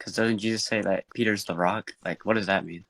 Because doesn't Jesus say that Peter's the rock? Like, what does that mean?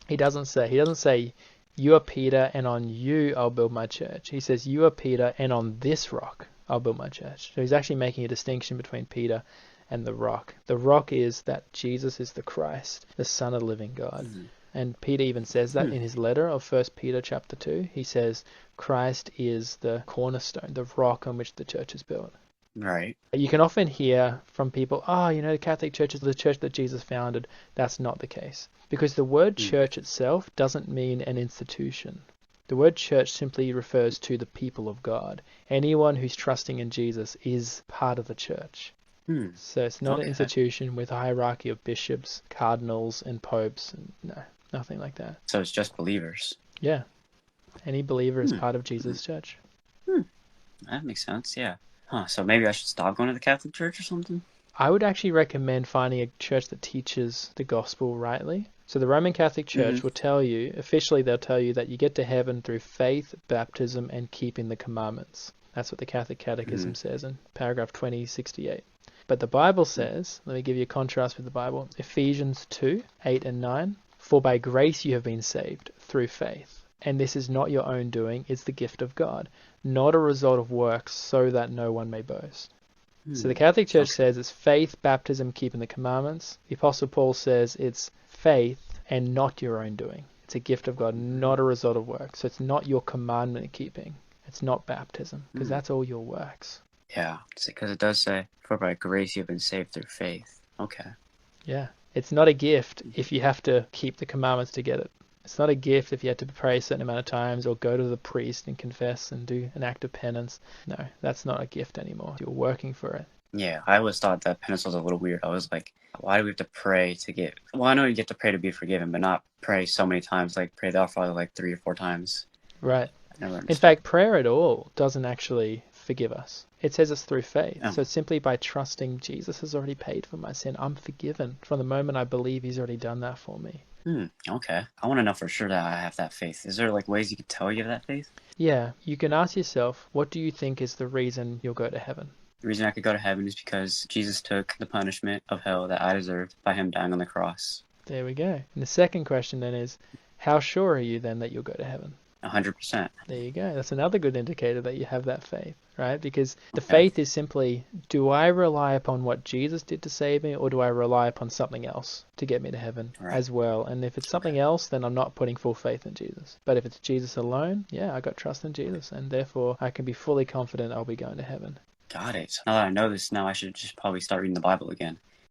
He doesn't say, you are Peter and on you I'll build my church. He says, you are Peter and on this rock I'll build my church. So he's actually making a distinction between Peter and the rock. The rock is that Jesus is the Christ, the Son of the living God. Hmm. And Peter even says that in his letter of 1 Peter chapter 2. He says, Christ is the cornerstone, the rock on which the church is built. Right. You can often hear from people, the Catholic Church is the church that Jesus founded. That's not the case. Because the word church itself doesn't mean an institution. The word church simply refers to the people of God. Anyone who's trusting in Jesus is part of the church. So it's not an institution with a hierarchy of bishops, cardinals, and popes. No, nothing like that. So it's just believers. Yeah. Any believer is part of Jesus' church. That makes sense, yeah. So maybe I should stop going to the Catholic Church or something? I would actually recommend finding a church that teaches the gospel rightly. So the Roman Catholic Church will tell you, officially they'll tell you that you get to heaven through faith, baptism, and keeping the commandments. That's what the Catholic Catechism says in paragraph 2068. But the Bible says, let me give you a contrast with the Bible, Ephesians 2, 8 and 9, for by grace you have been saved through faith. And this is not your own doing, it's the gift of God, not a result of works, so that no one may boast. So the Catholic Church says it's faith, baptism, keeping the commandments. The Apostle Paul says it's faith and not your own doing. It's a gift of God, not a result of works. So it's not your commandment keeping. It's not baptism, because that's all your works. Yeah, because it does say, for by grace you have been saved through faith. Okay. Yeah. It's not a gift if you have to keep the commandments to get it. It's not a gift if you have to pray a certain amount of times or go to the priest and confess and do an act of penance. No, that's not a gift anymore. You're working for it. Yeah, I always thought that penance was a little weird. I was like, why do we have to pray to get... Well, I know you get to pray to be forgiven, but not pray so many times, like pray the Our Father like 3 or 4 times. Right. I never understood. In fact, prayer at all doesn't actually forgive us. It says it's through faith. So it's simply by trusting Jesus has already paid for my sin. I'm forgiven from the moment I believe he's already done that for me. Okay. I want to know for sure that I have that faith. Is there like ways you could tell you have that faith? Yeah. You can ask yourself, what do you think is the reason you'll go to heaven? The reason I could go to heaven is because Jesus took the punishment of hell that I deserved by him dying on the cross. There we go. And the second question then is, how sure are you then that you'll go to heaven? 100%. There you go. That's another good indicator that you have that faith, right? Because the faith is simply, do I rely upon what Jesus did to save me, or do I rely upon something else to get me to heaven as well? And if it's something else, then I'm not putting full faith in Jesus. But if it's Jesus alone, yeah, I got trust in Jesus, and therefore I can be fully confident I'll be going to heaven. Got it. So now that I know this, now I should just probably start reading the Bible again.